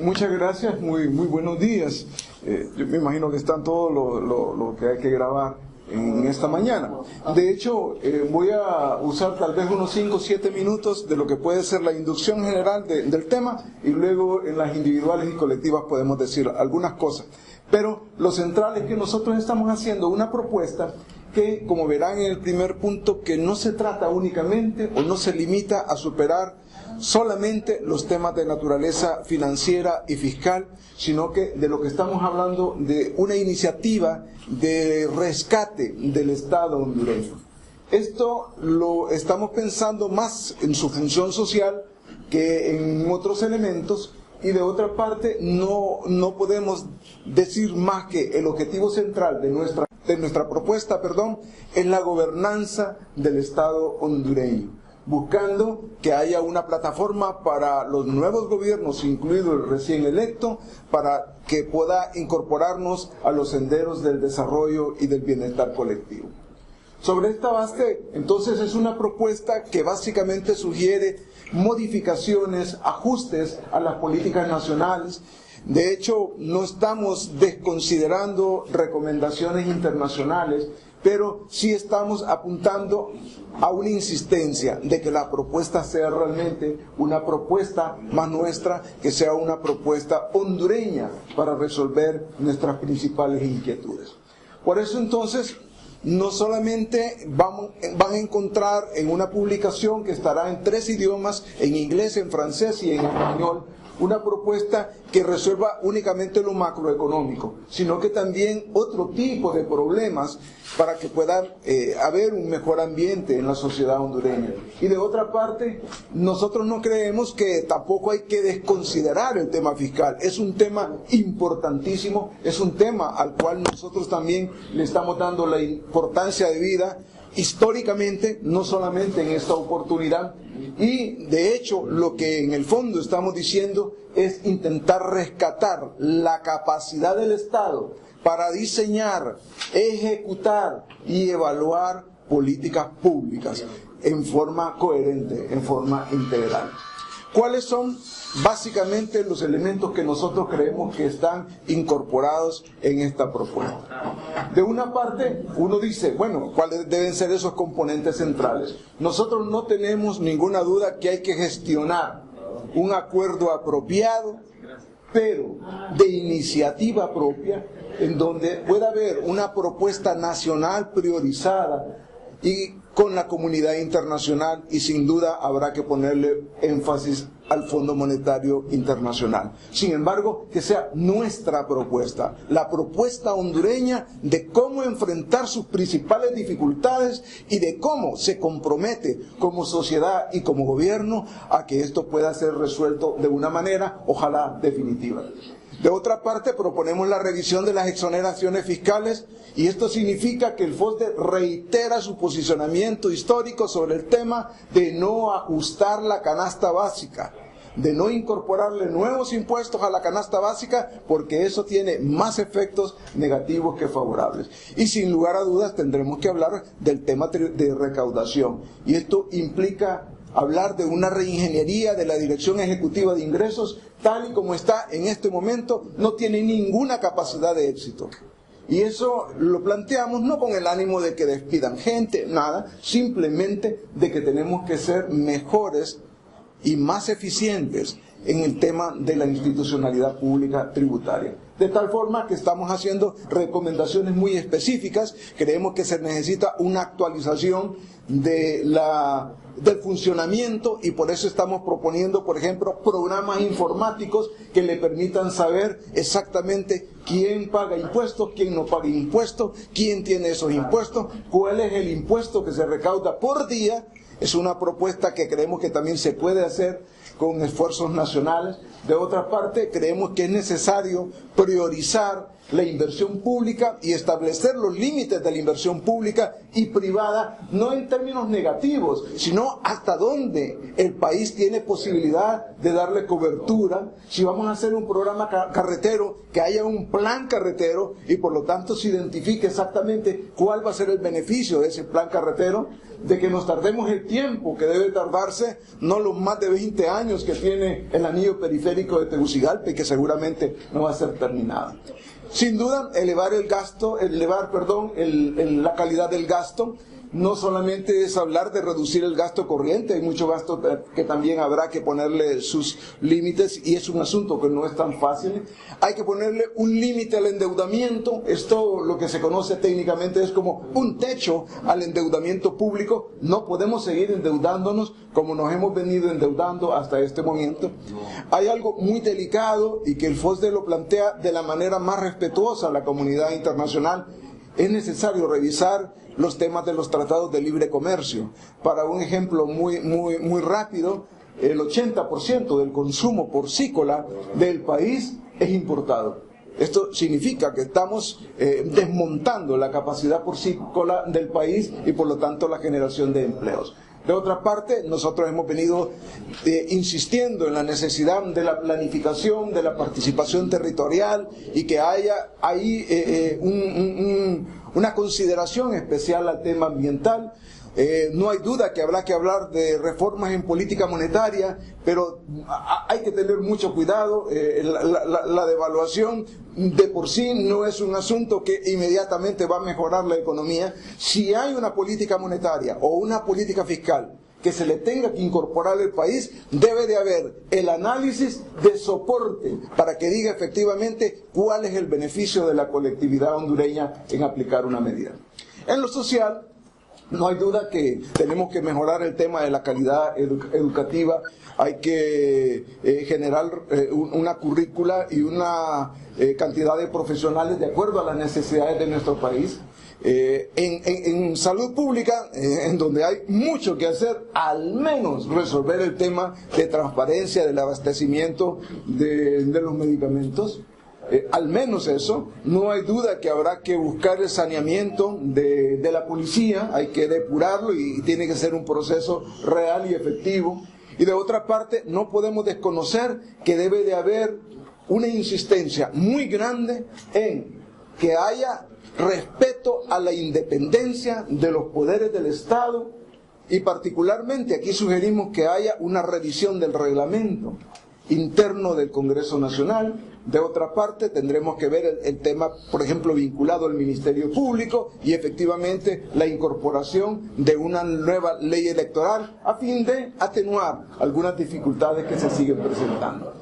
Muchas gracias, muy buenos días. Yo me imagino que están todo lo que hay que grabar en esta mañana. De hecho, voy a usar tal vez unos 5 o 7 minutos de lo que puede ser la inducción general del tema, y luego en las individuales y colectivas podemos decir algunas cosas. Pero lo central es que nosotros estamos haciendo una propuesta que, como verán en el primer punto, que no se trata únicamente o no se limita a superar solamente los temas de naturaleza financiera y fiscal, sino que de lo que estamos hablando de una iniciativa de rescate del Estado hondureño. Esto lo estamos pensando más en su función social que en otros elementos, y de otra parte no podemos decir más que el objetivo central de nuestra propuesta, es la gobernanza del Estado hondureño, buscando que haya una plataforma para los nuevos gobiernos, incluido el recién electo, para que pueda incorporarnos a los senderos del desarrollo y del bienestar colectivo. Sobre esta base, entonces, es una propuesta que básicamente sugiere modificaciones, ajustes a las políticas nacionales. De hecho, no estamos desconsiderando recomendaciones internacionales, pero sí estamos apuntando a una insistencia de que la propuesta sea realmente una propuesta más nuestra, que sea una propuesta hondureña para resolver nuestras principales inquietudes. Por eso entonces, no solamente van a encontrar en una publicación que estará en 3 idiomas, en inglés, en francés y en español, una propuesta que resuelva únicamente lo macroeconómico, sino que también otro tipo de problemas para que pueda haber un mejor ambiente en la sociedad hondureña. Y de otra parte, nosotros no creemos que tampoco hay que desconsiderar el tema fiscal. Es un tema importantísimo, es un tema al cual nosotros también le estamos dando la importancia de vida históricamente, no solamente en esta oportunidad. Y de hecho, lo que en el fondo estamos diciendo es intentar rescatar la capacidad del Estado para diseñar, ejecutar y evaluar políticas públicas en forma coherente, en forma integral. ¿Cuáles son básicamente los elementos que nosotros creemos que están incorporados en esta propuesta? De una parte, uno dice, bueno, ¿cuáles deben ser esos componentes centrales? Nosotros no tenemos ninguna duda que hay que gestionar un acuerdo apropiado, pero de iniciativa propia, en donde pueda haber una propuesta nacional priorizada y con la comunidad internacional, y sin duda habrá que ponerle énfasis al Fondo Monetario Internacional. Sin embargo, que sea nuestra propuesta, la propuesta hondureña de cómo enfrentar sus principales dificultades y de cómo se compromete como sociedad y como gobierno a que esto pueda ser resuelto de una manera, ojalá definitiva. De otra parte, proponemos la revisión de las exoneraciones fiscales, y esto significa que el FOSDE reitera su posicionamiento histórico sobre el tema de no ajustar la canasta básica, de no incorporarle nuevos impuestos a la canasta básica, porque eso tiene más efectos negativos que favorables. Y sin lugar a dudas tendremos que hablar del tema de recaudación, y esto implica hablar de una reingeniería de la Dirección Ejecutiva de Ingresos, tal y como está en este momento, no tiene ninguna capacidad de éxito. Y eso lo planteamos no con el ánimo de que despidan gente, nada, simplemente de que tenemos que ser mejores y más eficientes en el tema de la institucionalidad pública tributaria. De tal forma que estamos haciendo recomendaciones muy específicas. Creemos que se necesita una actualización del funcionamiento, y por eso estamos proponiendo, por ejemplo, programas informáticos que le permitan saber exactamente quién paga impuestos, quién no paga impuestos, quién tiene esos impuestos, cuál es el impuesto que se recauda por día. Es una propuesta que creemos que también se puede hacer con esfuerzos nacionales. De otra parte, creemos que es necesario priorizar la inversión pública y establecer los límites de la inversión pública y privada, no en términos negativos, sino hasta dónde el país tiene posibilidad de darle cobertura. Si vamos a hacer un programa carretero, que haya un plan carretero y por lo tanto se identifique exactamente cuál va a ser el beneficio de ese plan carretero, de que nos tardemos el tiempo que debe tardarse, no los más de 20 años que tiene el anillo periférico de Tegucigalpa y que seguramente no va a ser terminado. Sin duda, elevar la calidad del gasto. No solamente es hablar de reducir el gasto corriente, hay mucho gasto que también habrá que ponerle sus límites y es un asunto que no es tan fácil. Hay que ponerle un límite al endeudamiento. Esto, lo que se conoce técnicamente, es como un techo al endeudamiento público. No podemos seguir endeudándonos como nos hemos venido endeudando hasta este momento. Hay algo muy delicado y que el FOSDE lo plantea de la manera más respetuosa a la comunidad internacional. Es necesario revisar los temas de los tratados de libre comercio. Para un ejemplo muy rápido, el 80% del consumo porcícola del país es importado. Esto significa que estamos desmontando la capacidad porcícola del país y por lo tanto la generación de empleos. De otra parte, nosotros hemos venido insistiendo en la necesidad de la planificación, de la participación territorial y que haya ahí una consideración especial al tema ambiental. No hay duda que habrá que hablar de reformas en política monetaria, pero hay que tener mucho cuidado. La devaluación de por sí no es un asunto que inmediatamente va a mejorar la economía. Si hay una política monetaria o una política fiscal que se le tenga que incorporar al país, debe de haber el análisis de soporte para que diga efectivamente cuál es el beneficio de la colectividad hondureña en aplicar una medida. En lo social, no hay duda que tenemos que mejorar el tema de la calidad educativa. Hay que generar una currícula y una cantidad de profesionales de acuerdo a las necesidades de nuestro país. En salud pública, en donde hay mucho que hacer, al menos resolver el tema de transparencia del abastecimiento de los medicamentos. Al menos eso. No hay duda que habrá que buscar el saneamiento de la policía, hay que depurarlo y tiene que ser un proceso real y efectivo. Y de otra parte, no podemos desconocer que debe de haber una insistencia muy grande en que haya respeto a la independencia de los poderes del Estado y particularmente aquí sugerimos que haya una revisión del reglamento interno del Congreso Nacional. De otra parte, tendremos que ver el tema, por ejemplo, vinculado al Ministerio Público y efectivamente la incorporación de una nueva ley electoral a fin de atenuar algunas dificultades que se siguen presentando.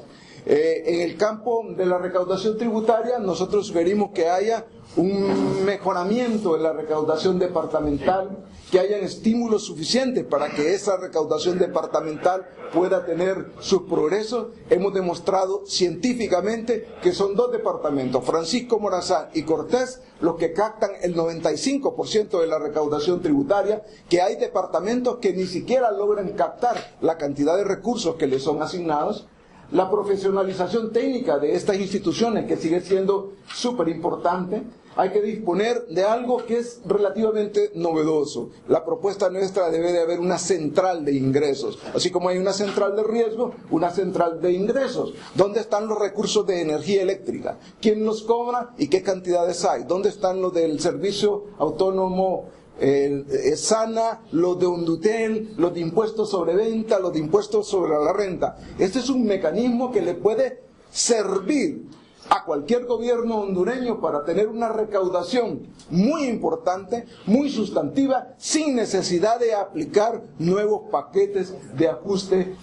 En el campo de la recaudación tributaria, nosotros sugerimos que haya un mejoramiento en la recaudación departamental, que hayan estímulos suficientes para que esa recaudación departamental pueda tener sus progresos. Hemos demostrado científicamente que son dos departamentos, Francisco Morazán y Cortés, los que captan el 95% de la recaudación tributaria, que hay departamentos que ni siquiera logran captar la cantidad de recursos que les son asignados. La profesionalización técnica de estas instituciones, que sigue siendo súper importante. Hay que disponer de algo que es relativamente novedoso. La propuesta nuestra debe de haber una central de ingresos. Así como hay una central de riesgo, una central de ingresos. ¿Dónde están los recursos de energía eléctrica? ¿Quién los cobra y qué cantidades hay? ¿Dónde están los del servicio autónomo SANA, los de Ondutel, los de impuestos sobre venta, los de impuestos sobre la renta? Este es un mecanismo que le puede servir a cualquier gobierno hondureño para tener una recaudación muy importante, muy sustantiva, sin necesidad de aplicar nuevos paquetes de ajuste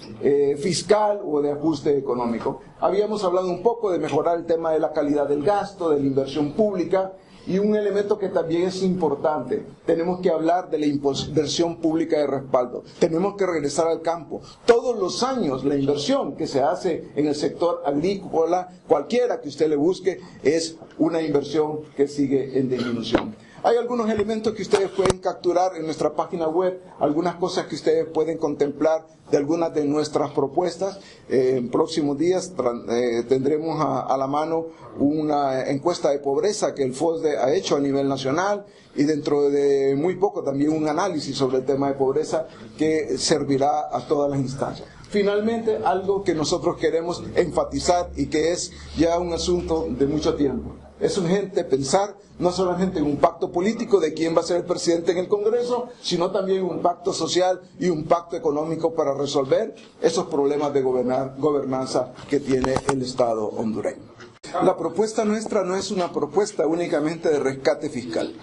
fiscal o de ajuste económico. Habíamos hablado un poco de mejorar el tema de la calidad del gasto, de la inversión pública. Y un elemento que también es importante, tenemos que hablar de la inversión pública de respaldo. Tenemos que regresar al campo. Todos los años la inversión que se hace en el sector agrícola, cualquiera que usted le busque, es una inversión que sigue en disminución. Hay algunos elementos que ustedes pueden capturar en nuestra página web, algunas cosas que ustedes pueden contemplar de algunas de nuestras propuestas. En próximos días tendremos a la mano una encuesta de pobreza que el FOSDE ha hecho a nivel nacional, y dentro de muy poco también un análisis sobre el tema de pobreza que servirá a todas las instancias. Finalmente, algo que nosotros queremos enfatizar y que es ya un asunto de mucho tiempo. Es urgente pensar no solamente en un pacto político de quién va a ser el presidente en el Congreso, sino también un pacto social y un pacto económico para resolver esos problemas de gobernanza que tiene el Estado hondureño. La propuesta nuestra no es una propuesta únicamente de rescate fiscal.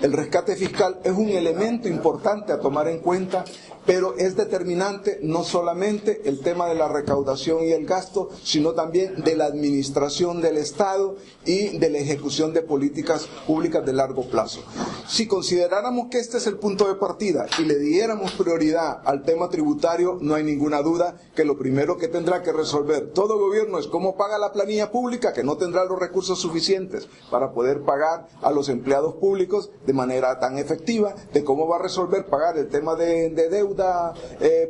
El rescate fiscal es un elemento importante a tomar en cuenta, pero es determinante no solamente el tema de la recaudación y el gasto, sino también de la administración del Estado y de la ejecución de políticas públicas de largo plazo. Si consideráramos que este es el punto de partida y le diéramos prioridad al tema tributario, no hay ninguna duda que lo primero que tendrá que resolver todo gobierno es cómo paga la planilla pública, que no tendrá los recursos suficientes para poder pagar a los empleados públicos de manera tan efectiva, de cómo va a resolver pagar el tema de deuda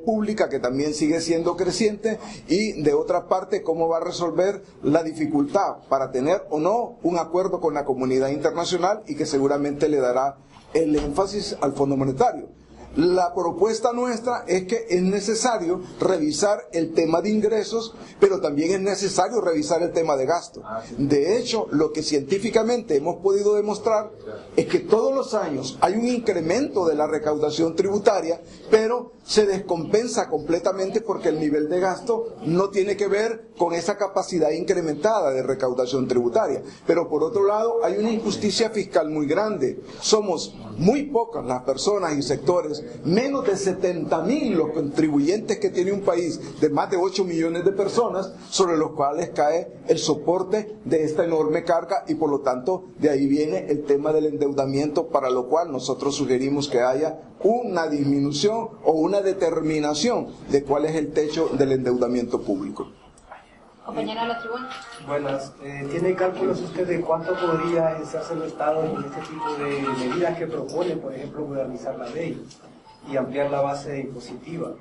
pública, que también sigue siendo creciente, y de otra parte cómo va a resolver la dificultad para tener o no un acuerdo con la comunidad internacional, y que seguramente le dará el énfasis al Fondo Monetario. La propuesta nuestra es que es necesario revisar el tema de ingresos, pero también es necesario revisar el tema de gasto. De hecho, lo que científicamente hemos podido demostrar es que todos los años hay un incremento de la recaudación tributaria, pero se descompensa completamente porque el nivel de gasto no tiene que ver con esa capacidad incrementada de recaudación tributaria. Pero por otro lado, hay una injusticia fiscal muy grande. Somos muy pocas las personas y sectores, menos de 70.000 los contribuyentes que tiene un país de más de 8 millones de personas, sobre los cuales cae el soporte de esta enorme carga, y por lo tanto de ahí viene el tema del endeudamiento, para lo cual nosotros sugerimos que haya una disminución o una determinación de cuál es el techo del endeudamiento público. Compañera de la tribuna. Buenas. ¿Tiene cálculos usted de cuánto podría hacerse el Estado con este tipo de medidas que propone, por ejemplo, modernizar la ley y ampliar la base impositiva?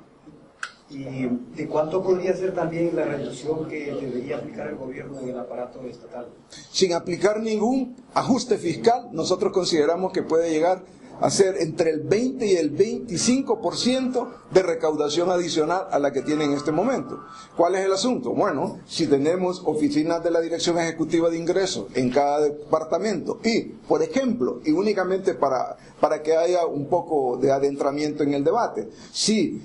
¿Y de cuánto podría ser también la reducción que debería aplicar el gobierno en el aparato estatal? Sin aplicar ningún ajuste fiscal, nosotros consideramos que puede llegar a ser entre el 20 y el 25% de recaudación adicional a la que tiene en este momento. ¿Cuál es el asunto? Bueno, si tenemos oficinas de la Dirección Ejecutiva de Ingresos en cada departamento y, por ejemplo, y únicamente para que haya un poco de adentramiento en el debate, si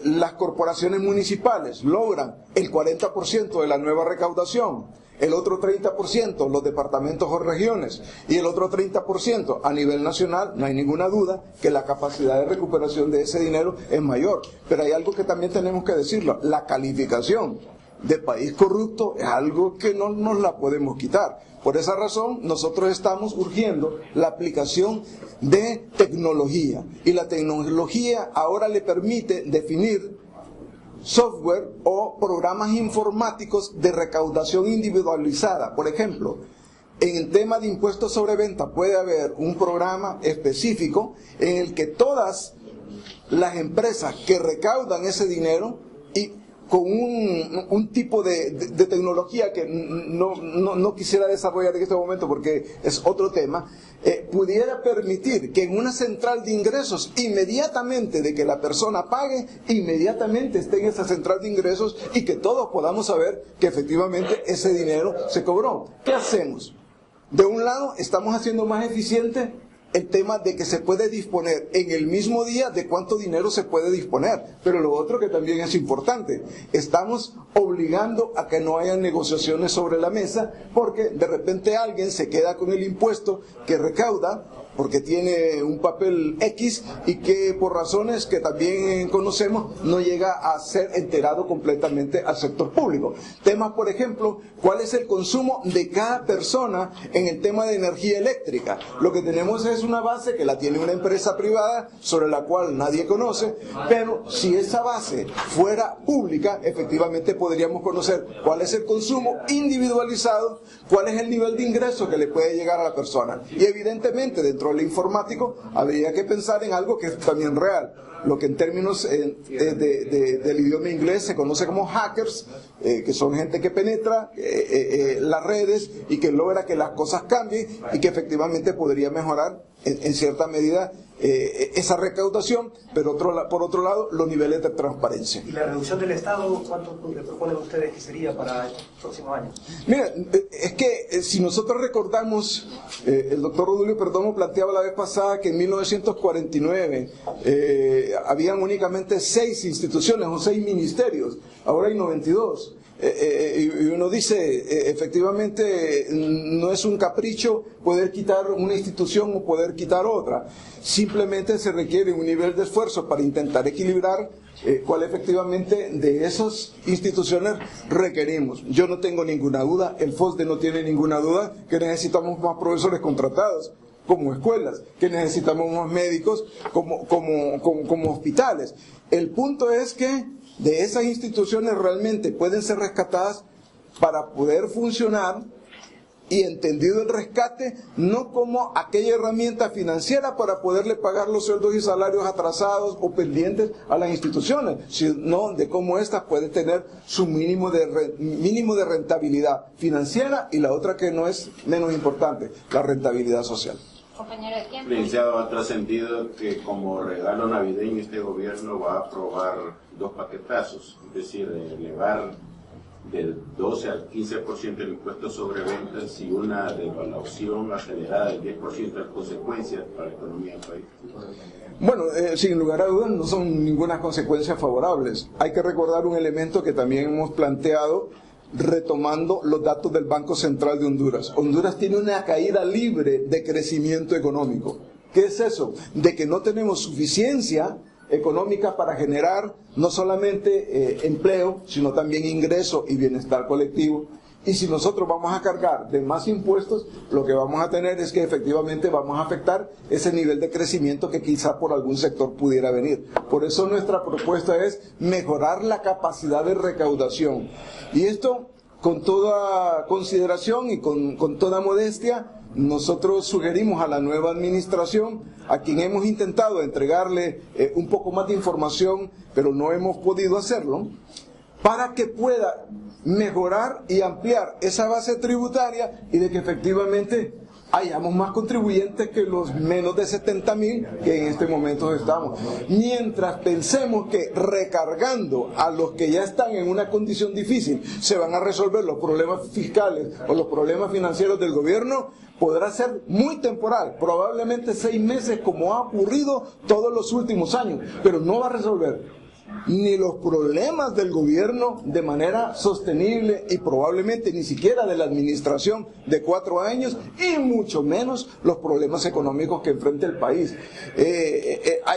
las corporaciones municipales logran el 40% de la nueva recaudación, el otro 30% los departamentos o regiones y el otro 30% a nivel nacional, no hay ninguna duda que la capacidad de recuperación de ese dinero es mayor. Pero hay algo que también tenemos que decirlo: la calificación de país corrupto es algo que no nos la podemos quitar. Por esa razón nosotros estamos urgiendo la aplicación de tecnología, y la tecnología ahora le permite definir software o programas informáticos de recaudación individualizada. Por ejemplo, en el tema de impuestos sobre venta puede haber un programa específico en el que todas las empresas que recaudan ese dinero, y con un tipo de tecnología que no quisiera desarrollar en este momento porque es otro tema, pudiera permitir que en una central de ingresos, inmediatamente de que la persona pague, inmediatamente esté en esa central de ingresos y que todos podamos saber que efectivamente ese dinero se cobró. ¿Qué hacemos? De un lado, estamos haciendo más eficiente el tema de que se puede disponer en el mismo día de cuánto dinero se puede disponer, pero lo otro que también es importante, estamos obligando a que no haya negociaciones sobre la mesa, porque de repente alguien se queda con el impuesto que recauda porque tiene un papel X y que por razones que también conocemos no llega a ser enterado completamente al sector público. Temas, por ejemplo, ¿cuál es el consumo de cada persona en el tema de energía eléctrica? Lo que tenemos es una base que la tiene una empresa privada sobre la cual nadie conoce, pero si esa base fuera pública, efectivamente podríamos conocer cuál es el consumo individualizado, cuál es el nivel de ingreso que le puede llegar a la persona. Y evidentemente dentro del informático habría que pensar en algo que es también real, lo que en términos del idioma inglés se conoce como hackers, que son gente que penetra las redes y que logra que las cosas cambien y que efectivamente podría mejorar en cierta medida esa recaudación, pero por otro lado los niveles de transparencia. ¿Y la reducción del Estado, cuánto le proponen ustedes que sería para estos próximos años? Mira, es que si nosotros recordamos, el doctor Rodulio Perdomo planteaba la vez pasada que en 1949 habían únicamente 6 instituciones o 6 ministerios, ahora hay 92. Y uno dice, efectivamente, no es un capricho poder quitar una institución o poder quitar otra. Simplemente se requiere un nivel de esfuerzo para intentar equilibrar cuál efectivamente de esas instituciones requerimos. Yo no tengo ninguna duda, el FOSDE no tiene ninguna duda que necesitamos más profesores contratados como escuelas, que necesitamos más médicos como hospitales. El punto es que de esas instituciones realmente pueden ser rescatadas para poder funcionar, y entendido el rescate no como aquella herramienta financiera para poderle pagar los sueldos y salarios atrasados o pendientes a las instituciones, sino de cómo éstas pueden tener su mínimo de rentabilidad financiera, y la otra que no es menos importante, la rentabilidad social. Compañero de tiempo. Licenciado, ha trascendido que como regalo navideño este gobierno va a aprobar 2 paquetazos, es decir, elevar del 12 al 15% el impuesto sobre ventas y una devaluación acelerada del 10% de consecuencias para la economía del país. Bueno, sin lugar a dudas no son ninguna consecuencias favorables. Hay que recordar un elemento que también hemos planteado retomando los datos del Banco Central de Honduras. Honduras tiene una caída libre de crecimiento económico. ¿Qué es eso? De que no tenemos suficiencia económica para generar no solamente empleo, sino también ingreso y bienestar colectivo. Y si nosotros vamos a cargar de más impuestos, lo que vamos a tener es que efectivamente vamos a afectar ese nivel de crecimiento que quizá por algún sector pudiera venir. Por eso nuestra propuesta es mejorar la capacidad de recaudación. Y esto, con toda consideración y con toda modestia, nosotros sugerimos a la nueva administración, a quien hemos intentado entregarle un poco más de información, pero no hemos podido hacerlo, para que pueda mejorar y ampliar esa base tributaria y de que efectivamente hayamos más contribuyentes que los menos de 70,000 que en este momento estamos. Mientras pensemos que recargando a los que ya están en una condición difícil se van a resolver los problemas fiscales o los problemas financieros del gobierno, podrá ser muy temporal, probablemente 6 meses como ha ocurrido todos los últimos años, pero no va a resolver ni los problemas del gobierno de manera sostenible y probablemente ni siquiera de la administración de 4 años y mucho menos los problemas económicos que enfrenta el país.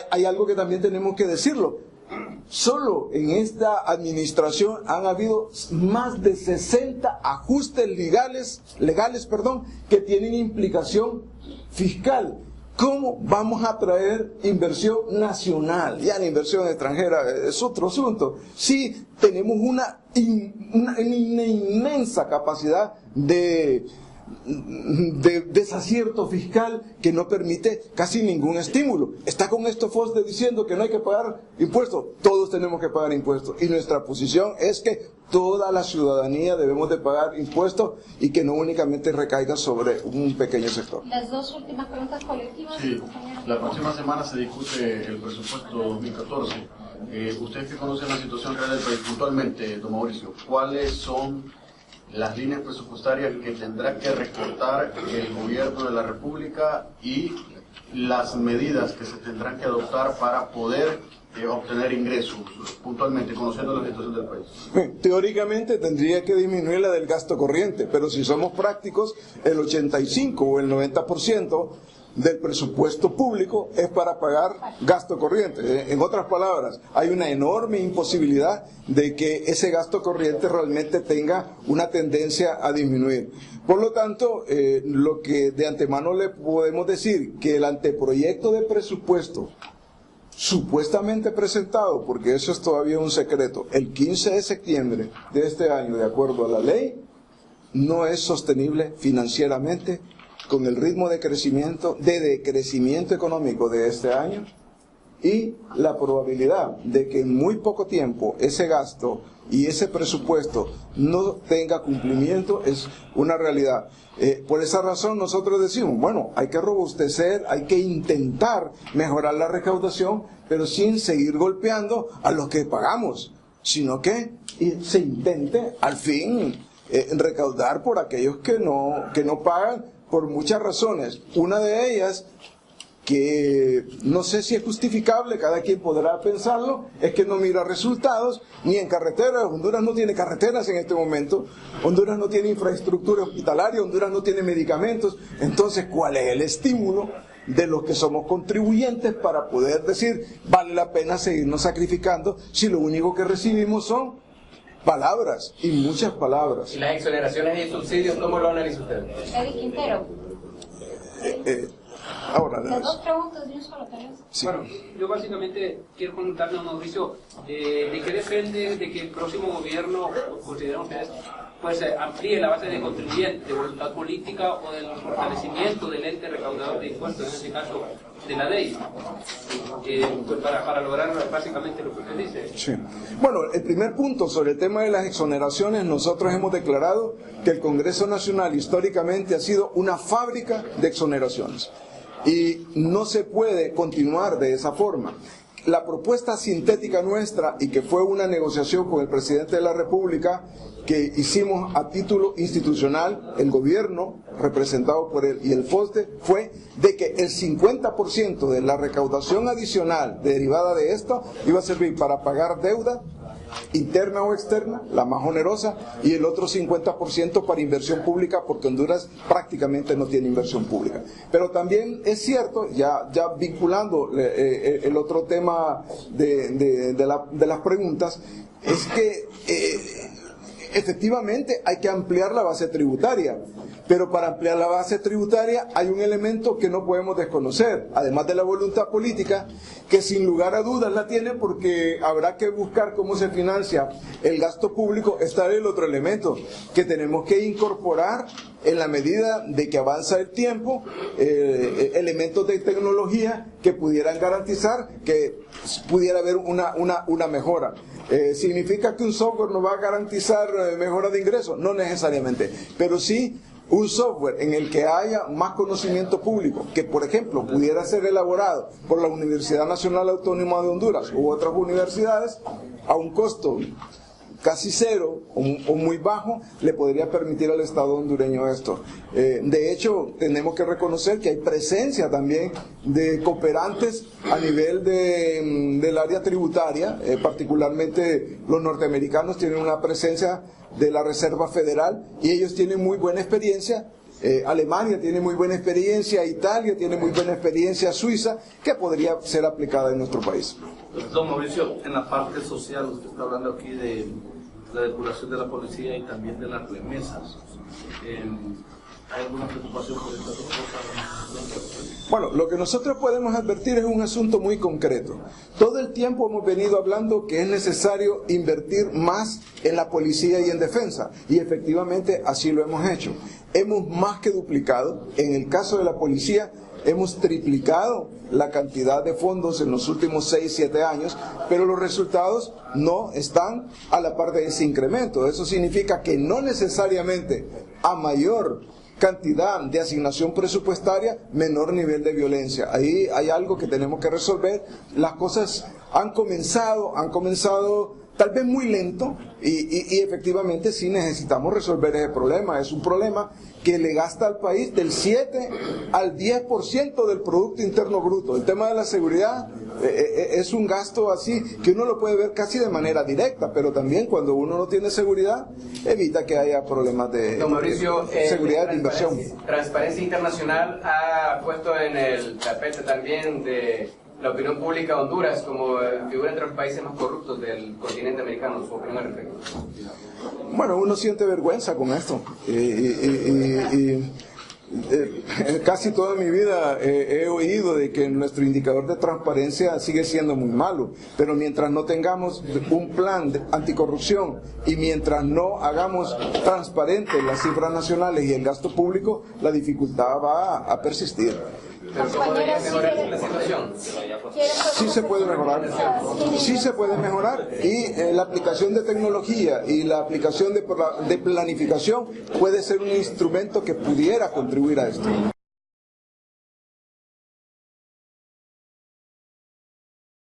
Hay algo que también tenemos que decirlo. Solo en esta administración han habido más de 60 ajustes legales, que tienen implicación fiscal. ¿Cómo vamos a atraer inversión nacional? Ya la inversión extranjera es otro asunto. Sí, tenemos una inmensa capacidad de desacierto fiscal que no permite casi ningún estímulo. Está con esto FOSDE diciendo que no hay que pagar impuestos. Todos tenemos que pagar impuestos y nuestra posición es que toda la ciudadanía debemos de pagar impuestos y que no únicamente recaiga sobre un pequeño sector. Las 2 últimas preguntas colectivas. Sí, la próxima semana se discute el presupuesto 2014. Ustedes que conocen la situación real del país puntualmente, don Mauricio, ¿cuáles son las líneas presupuestarias que tendrá que recortar el gobierno de la República y las medidas que se tendrán que adoptar para poder obtener ingresos, puntualmente, conociendo la situación del país? Teóricamente tendría que disminuir la del gasto corriente, pero si somos prácticos, el 85 o el 90% del presupuesto público es para pagar gasto corriente. En otras palabras, hay una enorme imposibilidad de que ese gasto corriente realmente tenga una tendencia a disminuir. Por lo tanto, lo que de antemano le podemos decir, que el anteproyecto de presupuesto supuestamente presentado, porque eso es todavía un secreto, el 15 de septiembre de este año, de acuerdo a la ley, no es sostenible financieramente con el ritmo de decrecimiento económico de este año y la probabilidad de que en muy poco tiempo ese gasto y ese presupuesto no tenga cumplimiento es una realidad. Por esa razón nosotros decimos, bueno, hay que robustecer, hay que intentar mejorar la recaudación, pero sin seguir golpeando a los que pagamos, sino que se intente al fin recaudar por aquellos que no pagan por muchas razones. Una de ellas, que no sé si es justificable, cada quien podrá pensarlo, es que no mira resultados ni en carreteras. Honduras no tiene carreteras en este momento, Honduras no tiene infraestructura hospitalaria, Honduras no tiene medicamentos. Entonces, ¿cuál es el estímulo de los que somos contribuyentes para poder decir, vale la pena seguirnos sacrificando si lo único que recibimos son palabras, y muchas palabras? ¿Y las exoneraciones y subsidios, cómo lo analiza usted? Eddie Quintero. Ahora, Las dos preguntas de un solo, tal vez. sí. Bueno, yo básicamente quiero preguntarle a Mauricio, ¿de qué depende de que el próximo gobierno, consideran ustedes, pues amplíe la base de contribuyentes, de voluntad política o del fortalecimiento del ente recaudador de impuestos, en este caso de la ley, pues para lograr básicamente lo que usted dice? Sí. Bueno, el primer punto sobre el tema de las exoneraciones, nosotros hemos declarado que el Congreso Nacional históricamente ha sido una fábrica de exoneraciones y no se puede continuar de esa forma. La propuesta sintética nuestra, y que fue una negociación con el presidente de la República, que hicimos a título institucional, el gobierno, representado por él, y el FOSDE, fue de que el 50% de la recaudación adicional derivada de esto iba a servir para pagar deuda interna o externa, la más onerosa, y el otro 50% para inversión pública, porque Honduras prácticamente no tiene inversión pública. Pero también es cierto, ya vinculando el otro tema de las preguntas, es que efectivamente hay que ampliar la base tributaria, pero para ampliar la base tributaria hay un elemento que no podemos desconocer, además de la voluntad política, que sin lugar a dudas la tiene, porque habrá que buscar cómo se financia el gasto público. Está el otro elemento que tenemos que incorporar en la medida de que avanza el tiempo, elementos de tecnología que pudieran garantizar que pudiera haber una mejora. ¿Significa que un software nos va a garantizar mejora de ingresos? No necesariamente, pero sí un software en el que haya más conocimiento público, que por ejemplo pudiera ser elaborado por la Universidad Nacional Autónoma de Honduras u otras universidades a un costo casi cero o muy bajo, le podría permitir al Estado hondureño esto. De hecho, tenemos que reconocer que hay presencia también de cooperantes a nivel del área tributaria, particularmente los norteamericanos tienen una presencia de la Reserva Federal y ellos tienen muy buena experiencia. Alemania tiene muy buena experiencia, Italia tiene muy buena experiencia, Suiza, que podría ser aplicada en nuestro país. Don Mauricio, en la parte social, usted está hablando aquí de la depuración de la policía y también de las remesas. ¿Hay alguna preocupación por estas dos cosas? Bueno, lo que nosotros podemos advertir es un asunto muy concreto. Todo el tiempo hemos venido hablando que es necesario invertir más en la policía y en defensa, y efectivamente así lo hemos hecho. Hemos más que duplicado, en el caso de la policía, hemos triplicado la cantidad de fondos en los últimos 6-7 años, pero los resultados no están a la par de ese incremento. Eso significa que no necesariamente a mayor cantidad de asignación presupuestaria, menor nivel de violencia. Ahí hay algo que tenemos que resolver. Las cosas han comenzado tal vez muy lento, y efectivamente sí necesitamos resolver ese problema. Es un problema que le gasta al país del 7 al 10% del Producto Interno Bruto. El tema de la seguridad es un gasto así que uno lo puede ver casi de manera directa, pero también cuando uno no tiene seguridad evita que haya problemas de Don Mauricio, seguridad de inversión. Transparencia Internacional ha puesto en el tapete también de la opinión pública de Honduras como figura entre los países más corruptos del continente americano. ¿Su opinión al respecto? Bueno, uno siente vergüenza con esto. Casi toda mi vida he oído de que nuestro indicador de transparencia sigue siendo muy malo, pero mientras no tengamos un plan de anticorrupción y mientras no hagamos transparentes las cifras nacionales y el gasto público, la dificultad va a persistir. ¿Pero cómo debería mejorar la situación? Sí se puede mejorar, sí se puede mejorar, y la aplicación de tecnología y la aplicación de planificación puede ser un instrumento que pudiera contribuir a esto.